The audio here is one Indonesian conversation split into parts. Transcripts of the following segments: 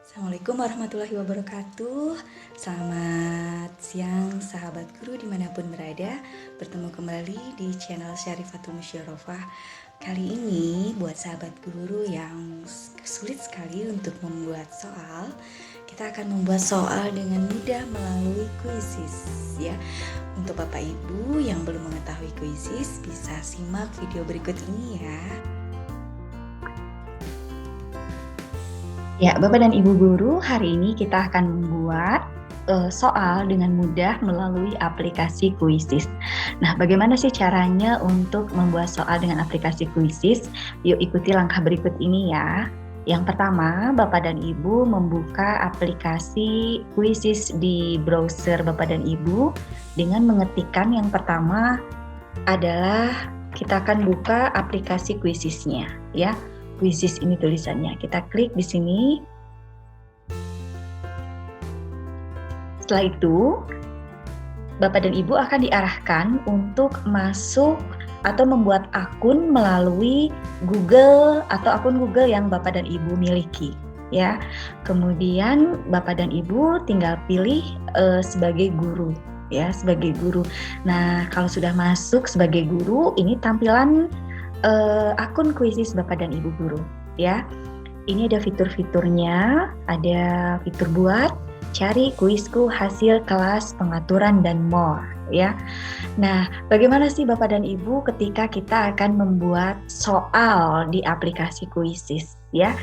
Assalamualaikum warahmatullahi wabarakatuh. Selamat siang sahabat guru dimanapun berada. Bertemu kembali di channel Syarifatul Musyarofah. Kali ini buat sahabat guru yang sulit sekali untuk membuat soal, kita akan membuat soal dengan mudah melalui Quizizz ya. Untuk Bapak Ibu yang belum mengetahui Quizizz, bisa simak video berikut ini ya. Ya, Bapak dan Ibu guru, hari ini kita akan membuat soal dengan mudah melalui aplikasi Quizizz. Nah, bagaimana sih caranya untuk membuat soal dengan aplikasi Quizizz? Yuk ikuti langkah berikut ini ya. Yang pertama, Bapak dan Ibu membuka aplikasi Quizizz di browser Bapak dan Ibu dengan mengetikkan yang pertama adalah kita akan buka aplikasi Quizizz-nya ya. Quizizz ini tulisannya. Kita klik di sini. Setelah itu, Bapak dan Ibu akan diarahkan untuk masuk atau membuat akun melalui Google atau akun Google yang Bapak dan Ibu miliki, ya. Kemudian Bapak dan Ibu tinggal pilih sebagai guru, ya, sebagai guru. Nah, kalau sudah masuk sebagai guru, ini tampilan akun Quizizz Bapak dan Ibu guru ya. Ini ada fitur-fiturnya, ada fitur buat, cari kuisku, hasil kelas, pengaturan, dan more ya. Nah, bagaimana sih Bapak dan Ibu ketika kita akan membuat soal di aplikasi Quizizz ya?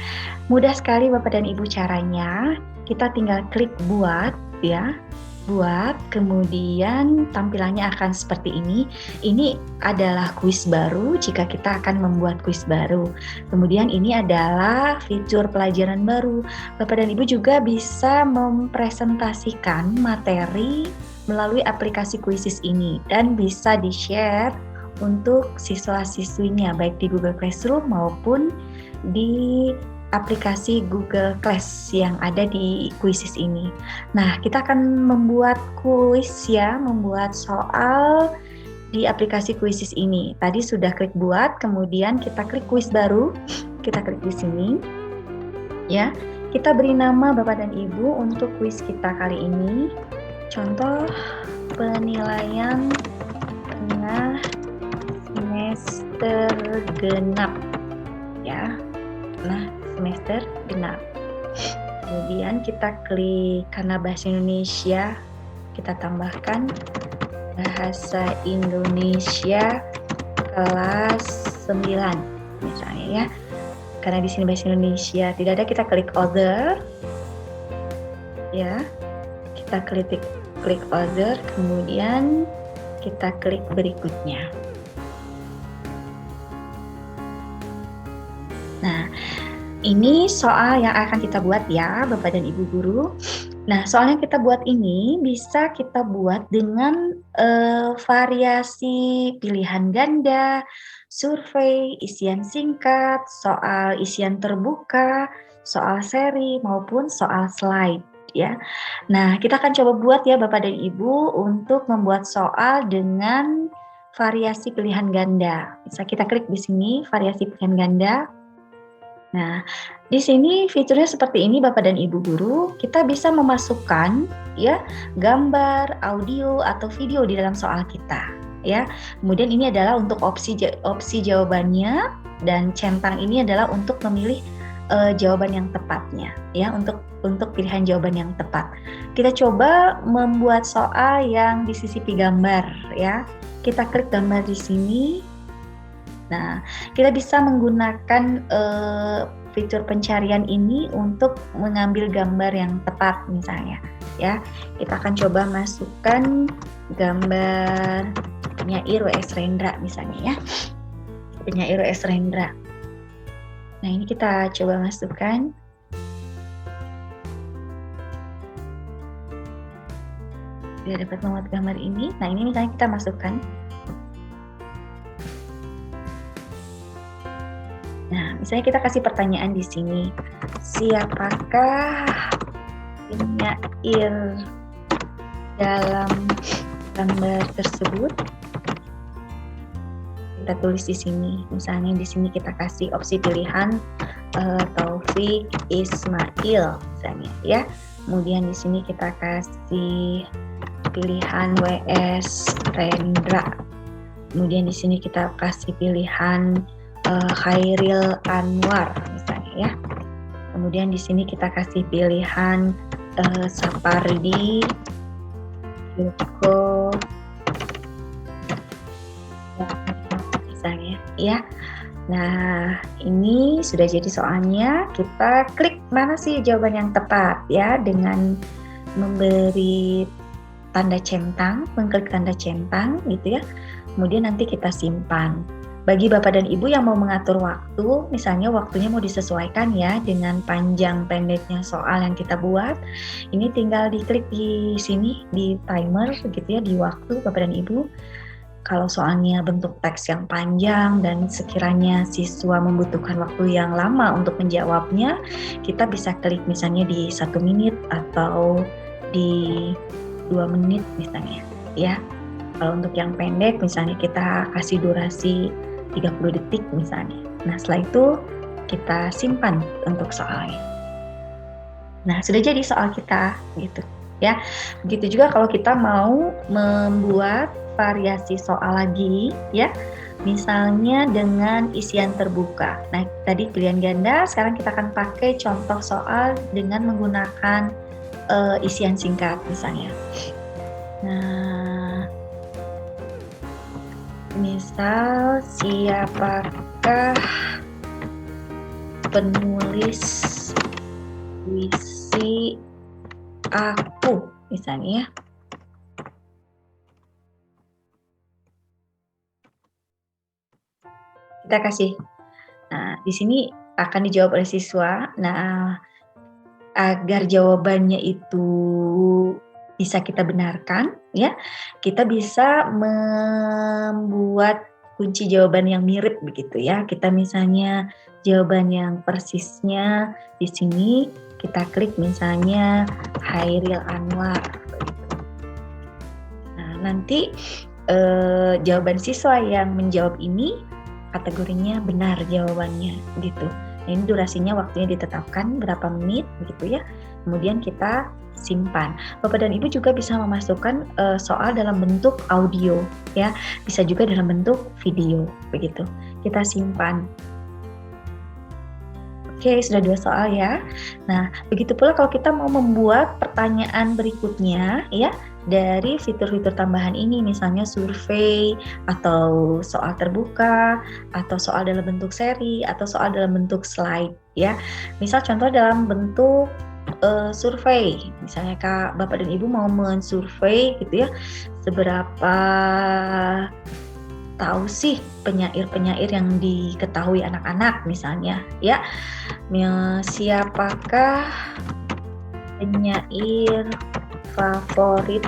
Mudah sekali Bapak dan Ibu caranya. Kita tinggal klik buat ya. Buat, kemudian tampilannya akan seperti ini. Ini adalah kuis baru jika kita akan membuat kuis baru. Kemudian ini adalah fitur pelajaran baru. Bapak dan Ibu juga bisa mempresentasikan materi melalui aplikasi Quizizz ini dan bisa di-share untuk siswa-siswinya baik di Google Classroom maupun di aplikasi Google Class yang ada di Quizizz ini. Nah, kita akan membuat kuis ya, membuat soal di aplikasi Quizizz ini. Tadi sudah klik buat, kemudian kita klik kuis baru, kita klik di sini. Ya, kita beri nama Bapak dan Ibu untuk kuis kita kali ini. Contoh penilaian tengah semester genap. Ya. Nah, semester genap. Kemudian kita klik karena bahasa Indonesia, kita tambahkan bahasa Indonesia kelas 9 misalnya ya. Karena di sini bahasa Indonesia tidak ada, kita klik other. Ya. Kita klik other, kemudian kita klik berikutnya. Nah, ini soal yang akan kita buat ya, Bapak dan Ibu guru. Nah, soal yang kita buat ini bisa kita buat dengan variasi pilihan ganda, survei, isian singkat, soal isian terbuka, soal seri, maupun soal slide ya. Nah, kita akan coba buat ya Bapak dan Ibu untuk membuat soal dengan variasi pilihan ganda. Bisa kita klik di sini, variasi pilihan ganda. Nah, di sini fiturnya seperti ini Bapak dan Ibu guru, kita bisa memasukkan ya gambar, audio atau video di dalam soal kita ya. Kemudian ini adalah untuk opsi jawabannya, dan centang ini adalah untuk memilih jawaban yang tepatnya ya, untuk pilihan jawaban yang tepat. Kita coba membuat soal yang disisipi gambar ya. Kita klik gambar di sini. Nah, kita bisa menggunakan fitur pencarian ini untuk mengambil gambar yang tepat misalnya ya. Kita akan coba masukkan gambar penyair W.S. Rendra misalnya ya. Penyair W.S. Rendra. Nah, ini kita coba masukkan. Dia dapat memuat gambar ini. Nah, ini misalnya kita masukkan. Nah, misalnya kita kasih pertanyaan di sini. Siapakah penyair dalam gambar tersebut? Kita tulis di sini. Misalnya di sini kita kasih opsi pilihan Taufik Ismail misalnya ya. Kemudian di sini kita kasih pilihan WS Rendra. Kemudian di sini kita kasih pilihan Khairil Anwar misalnya ya. Kemudian di sini kita kasih pilihan Sapardi Joko misalnya ya. Nah, ini sudah jadi soalnya. Kita klik mana sih jawaban yang tepat ya, dengan memberi tanda centang, mengklik tanda centang gitu ya. Kemudian nanti kita simpan. Bagi Bapak dan Ibu yang mau mengatur waktu, misalnya waktunya mau disesuaikan ya dengan panjang pendeknya soal yang kita buat, ini tinggal diklik di sini di timer begitu ya, di waktu Bapak dan Ibu. Kalau soalnya bentuk teks yang panjang dan sekiranya siswa membutuhkan waktu yang lama untuk menjawabnya, kita bisa klik misalnya di 1 menit atau di 2 menit misalnya ya. Kalau untuk yang pendek misalnya kita kasih durasi 30 detik misalnya. Nah, setelah itu kita simpan untuk soalnya. Nah, sudah jadi soal kita gitu ya. Begitu juga kalau kita mau membuat variasi soal lagi ya, misalnya dengan isian terbuka. Nah, tadi pilihan ganda, sekarang kita akan pakai contoh soal dengan menggunakan isian singkat misalnya. Nah, misal siapakah penulis puisi Aku misalnya ya. Kita kasih. Nah, di sini akan dijawab oleh siswa. Nah, agar jawabannya itu bisa kita benarkan, ya, kita bisa membuat kunci jawaban yang mirip begitu ya. Kita misalnya jawaban yang persisnya di sini kita klik misalnya Khairil Anwar. Nah, nanti jawaban siswa yang menjawab ini kategorinya benar jawabannya gitu. Nah, ini durasinya waktunya ditetapkan berapa menit begitu ya. Kemudian kita simpan. Bapak dan Ibu juga bisa memasukkan soal dalam bentuk audio ya. Bisa juga dalam bentuk video begitu. Kita simpan. Oke, sudah 2 soal ya. Nah, begitu pula kalau kita mau membuat pertanyaan berikutnya ya, dari fitur-fitur tambahan ini, misalnya survei, atau soal terbuka, atau soal dalam bentuk seri, atau soal dalam bentuk slide ya. Misal contoh dalam bentuk survei, misalnya Kak, Bapak dan Ibu mau mensurvei gitu ya, seberapa tahu sih penyair-penyair yang diketahui anak-anak misalnya ya. Siapakah penyair favorit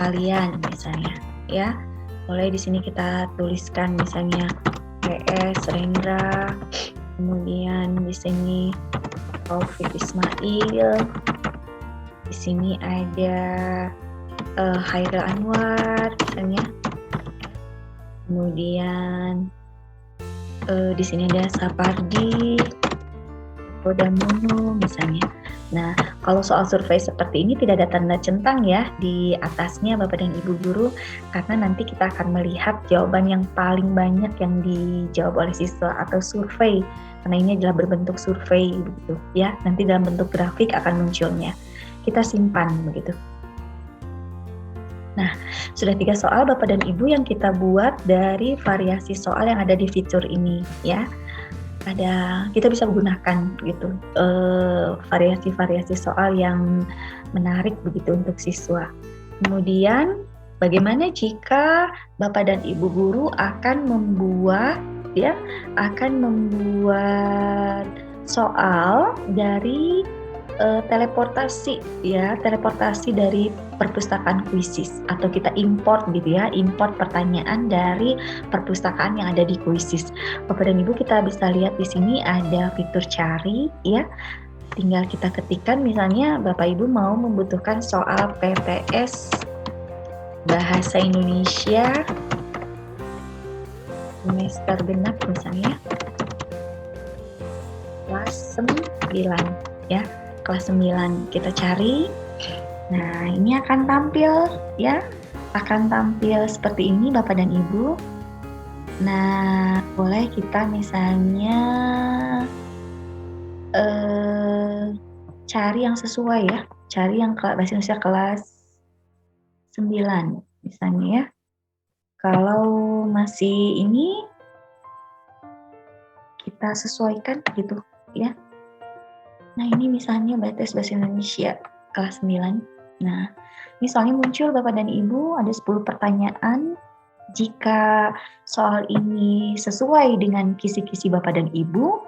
kalian misalnya ya. Boleh di sini kita tuliskan misalnya PS Rendra, kemudian di sini Taufik Ismail, di sini ada Khairil Anwar misalnya, kemudian di sini ada Sapardi Kodamono misalnya. Nah, kalau soal survei seperti ini tidak ada tanda centang ya di atasnya Bapak dan Ibu guru, karena nanti kita akan melihat jawaban yang paling banyak yang dijawab oleh siswa atau survei, karena ini adalah berbentuk survei begitu ya. Nanti dalam bentuk grafik akan munculnya. Kita simpan begitu. Nah, sudah 3 soal Bapak dan Ibu yang kita buat dari variasi soal yang ada di fitur ini ya. Kita bisa menggunakan gitu variasi-variasi soal yang menarik begitu untuk siswa. Kemudian bagaimana jika Bapak dan Ibu guru akan membuat soal dari teleportasi dari perpustakaan Quizizz, atau kita import gitu ya, import pertanyaan dari perpustakaan yang ada di Quizizz. Bapak dan Ibu kita bisa lihat di sini ada fitur cari ya. Tinggal kita ketikkan misalnya Bapak Ibu mau membutuhkan soal PPS Bahasa Indonesia semester genap misalnya. kelas 9 ya. Kelas 9 kita cari. Nah, ini akan tampil ya. Akan tampil seperti ini Bapak dan Ibu. Nah, boleh kita misalnya cari yang sesuai ya. Cari yang bahasa Indonesia kelas 9 misalnya ya. Kalau masih ini kita sesuaikan gitu ya. Nah, ini misalnya bahasa Indonesia kelas 9. Nah, ini soalnya muncul Bapak dan Ibu ada 10 pertanyaan. Jika soal ini sesuai dengan kisi-kisi Bapak dan Ibu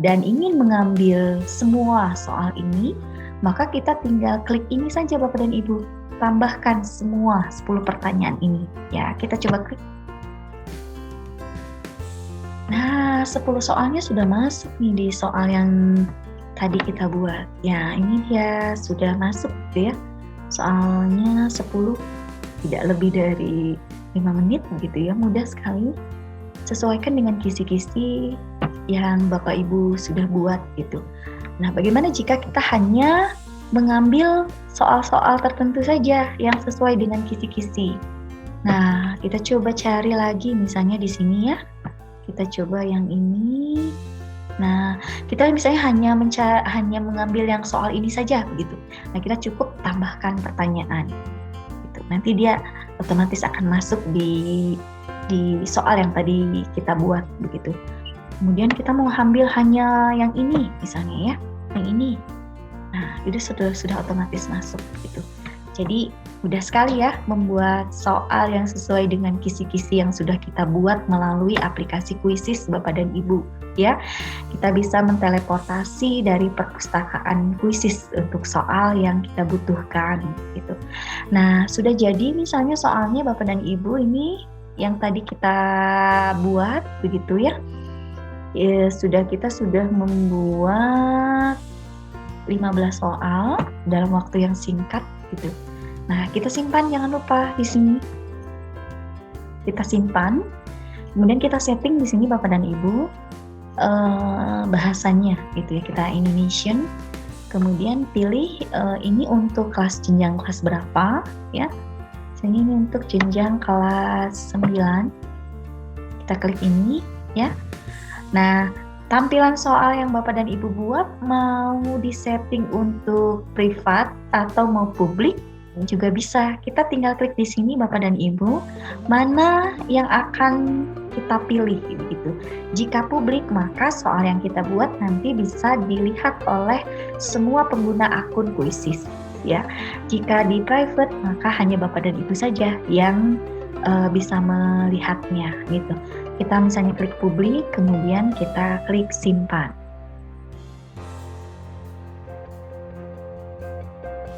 dan ingin mengambil semua soal ini, maka kita tinggal klik ini saja Bapak dan Ibu. Tambahkan semua 10 pertanyaan ini. Ya, kita coba klik. Nah, 10 soalnya sudah masuk nih di soal yang tadi kita buat. Ya, ini dia sudah masuk gitu ya. Soalnya 10 tidak lebih dari 5 menit gitu ya, mudah sekali. Sesuaikan dengan kisi-kisi yang Bapak Ibu sudah buat gitu. Nah, bagaimana jika kita hanya mengambil soal-soal tertentu saja yang sesuai dengan kisi-kisi? Nah, kita coba cari lagi misalnya di sini ya. Kita coba yang ini. Nah, kita misalnya hanya mengambil yang soal ini saja begitu. Nah, kita cukup tambahkan pertanyaan. Gitu. Nanti dia otomatis akan masuk di soal yang tadi kita buat begitu. Kemudian kita mau ambil hanya yang ini misalnya ya, yang ini. Nah, itu sudah otomatis masuk gitu. Jadi mudah sekali ya membuat soal yang sesuai dengan kisi-kisi yang sudah kita buat melalui aplikasi Quizizz Bapak dan Ibu ya. Kita bisa menteleportasi dari perpustakaan Quizizz untuk soal yang kita butuhkan gitu. Nah, sudah jadi misalnya soalnya Bapak dan Ibu ini yang tadi kita buat begitu ya. Kita sudah membuat 15 soal dalam waktu yang singkat gitu. Nah, kita simpan jangan lupa di sini. Kita simpan. Kemudian kita setting di sini Bapak dan Ibu bahasanya gitu ya. Kita Indonesian. Kemudian pilih ini untuk kelas jenjang kelas berapa ya. Sini ini untuk jenjang kelas 9. Kita klik ini ya. Nah, tampilan soal yang Bapak dan Ibu buat mau disetting untuk privat atau mau publik juga bisa. Kita tinggal klik di sini Bapak dan Ibu, mana yang akan kita pilih gitu. Jika publik, maka soal yang kita buat nanti bisa dilihat oleh semua pengguna akun Quizizz ya. Jika di private, maka hanya Bapak dan Ibu saja yang bisa melihatnya gitu. Kita misalnya klik publik, kemudian kita klik simpan.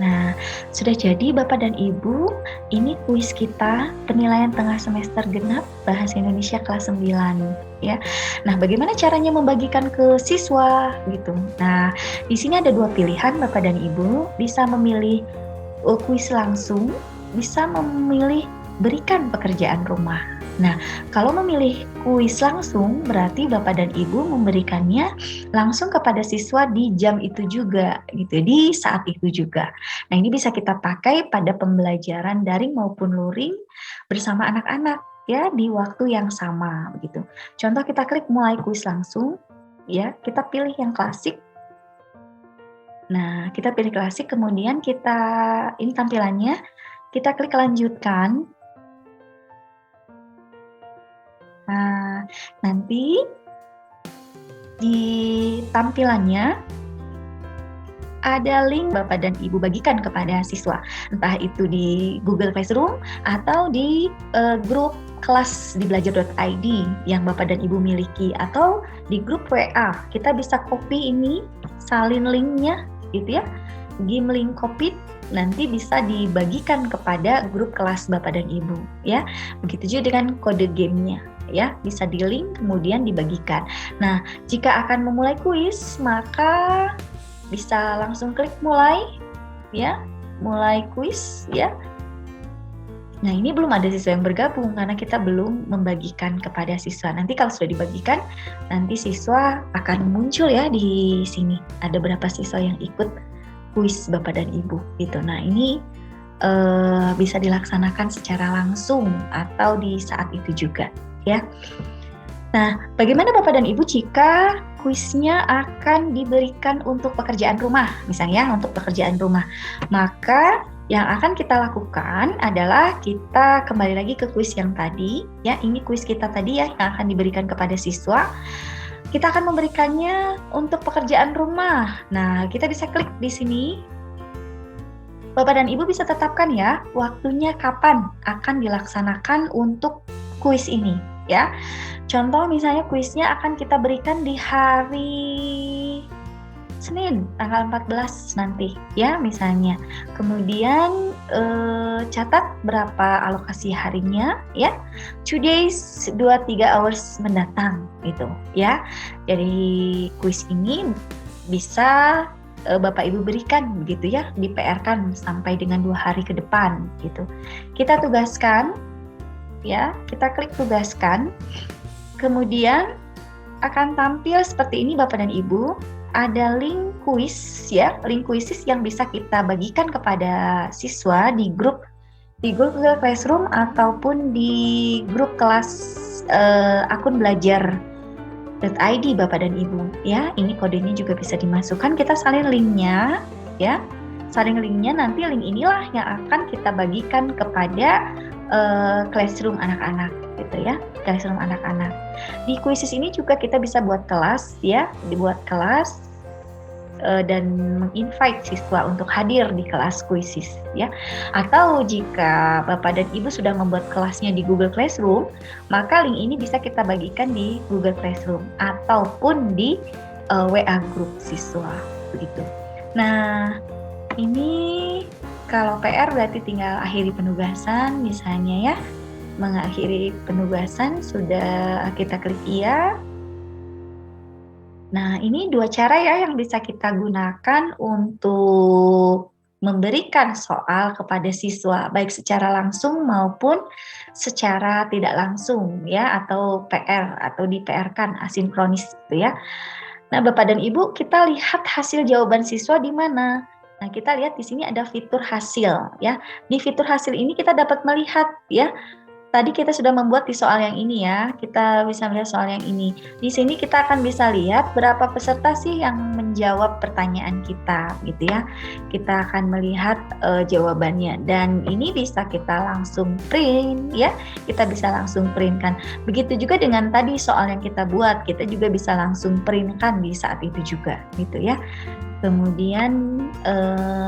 Nah, sudah jadi Bapak dan Ibu, ini kuis kita penilaian tengah semester genap Bahasa Indonesia kelas 9 ya. Nah, bagaimana caranya membagikan ke siswa gitu. Nah, di sini ada 2 pilihan Bapak dan Ibu, bisa memilih kuis langsung, bisa memilih berikan pekerjaan rumah. Nah, kalau memilih kuis langsung, berarti Bapak dan Ibu memberikannya langsung kepada siswa di jam itu juga, gitu, di saat itu juga. Nah, ini bisa kita pakai pada pembelajaran daring maupun luring bersama anak-anak, ya, di waktu yang sama, begitu. Contoh kita klik mulai kuis langsung, ya, kita pilih yang klasik. Nah, kita pilih klasik, kemudian ini tampilannya, kita klik lanjutkan. Nah, nanti di tampilannya ada link Bapak dan Ibu bagikan kepada siswa, entah itu di Google Classroom atau di grup kelas di belajar.id yang Bapak dan Ibu miliki, atau di grup WA. Kita bisa copy ini, salin linknya gitu ya, game link copy, nanti bisa dibagikan kepada grup kelas Bapak dan Ibu ya. Begitu juga dengan kode gamenya ya, bisa di link kemudian dibagikan. Nah, jika akan memulai kuis, maka bisa langsung klik mulai ya, mulai kuis ya. Nah, ini belum ada siswa yang bergabung karena kita belum membagikan kepada siswa. Nanti kalau sudah dibagikan, nanti siswa akan muncul ya di sini. Ada berapa siswa yang ikut kuis Bapak dan Ibu gitu. Nah, ini bisa dilaksanakan secara langsung atau di saat itu juga ya. Nah, bagaimana Bapak dan Ibu jika kuisnya akan diberikan untuk pekerjaan rumah, misalnya untuk pekerjaan rumah, maka yang akan kita lakukan adalah kita kembali lagi ke kuis yang tadi, ya. Ini kuis kita tadi ya yang akan diberikan kepada siswa. Kita akan memberikannya untuk pekerjaan rumah. Nah, kita bisa klik di sini. Bapak dan Ibu bisa tetapkan ya waktunya kapan akan dilaksanakan untuk kuis ini, ya. Contoh misalnya kuisnya akan kita berikan di hari Senin tanggal 14 nanti ya misalnya. Kemudian catat berapa alokasi harinya ya. 2 days 2-3 hours mendatang gitu ya. Jadi kuis ini bisa Bapak Ibu berikan begitu ya, di PR-kan sampai dengan 2 hari ke depan gitu. Kita tugaskan ya, kita klik tugaskan. Kemudian akan tampil seperti ini Bapak dan Ibu. Ada link kuis ya, link kuisis yang bisa kita bagikan kepada siswa di grup Google Classroom ataupun di grup kelas akun belajar.id Bapak dan Ibu ya. Ini kodenya juga bisa dimasukkan, kita salin linknya ya. Salin linknya, nanti link inilah yang akan kita bagikan kepada Classroom anak-anak gitu ya, Classroom anak-anak. Di kuisis ini juga kita bisa buat kelas ya, dibuat kelas dan menginvite siswa untuk hadir di kelas kuisis ya. Atau jika Bapak dan Ibu sudah membuat kelasnya di Google Classroom, maka link ini bisa kita bagikan di Google Classroom ataupun di WA grup siswa begitu. Nah, ini kalau PR berarti tinggal akhiri penugasan misalnya ya. Mengakhiri penugasan sudah kita klik iya. Nah, ini 2 cara ya yang bisa kita gunakan untuk memberikan soal kepada siswa, baik secara langsung maupun secara tidak langsung ya, atau PR atau di PR-kan asinkronis gitu ya. Nah, Bapak dan Ibu, kita lihat hasil jawaban siswa di mana. Nah, kita lihat di sini ada fitur hasil ya. Di fitur hasil ini kita dapat melihat ya. Tadi kita sudah membuat di soal yang ini ya, kita bisa melihat soal yang ini. Di sini kita akan bisa lihat berapa peserta sih yang menjawab pertanyaan kita, gitu ya. Kita akan melihat jawabannya, dan ini bisa kita langsung print ya, kita bisa langsung print kan. Begitu juga dengan tadi soal yang kita buat, kita juga bisa langsung print kan di saat itu juga, gitu ya. Kemudian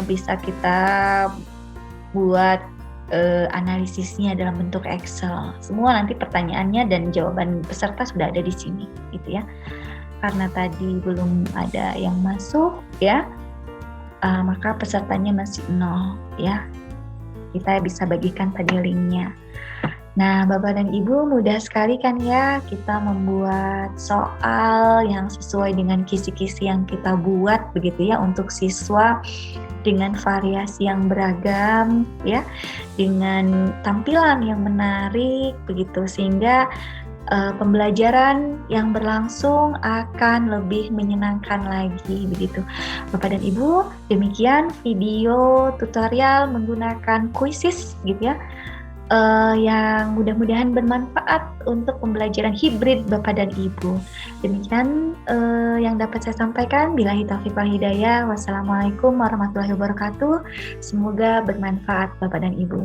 bisa kita buat analisisnya dalam bentuk Excel. Semua nanti pertanyaannya dan jawaban peserta sudah ada di sini, gitu ya. Karena tadi belum ada yang masuk, ya, maka pesertanya masih 0, ya. Kita bisa bagikan tadi linknya. Nah, Bapak dan Ibu, mudah sekali kan ya kita membuat soal yang sesuai dengan kisi-kisi yang kita buat, begitu ya, untuk siswa dengan variasi yang beragam ya, dengan tampilan yang menarik begitu, sehingga pembelajaran yang berlangsung akan lebih menyenangkan lagi begitu. Bapak dan Ibu, demikian video tutorial menggunakan kuisis gitu ya, yang mudah-mudahan bermanfaat untuk pembelajaran hibrid Bapak dan Ibu. Demikian yang dapat saya sampaikan. Billahi taufiq wal hidayah. Wassalamualaikum warahmatullahi wabarakatuh. Semoga bermanfaat Bapak dan Ibu.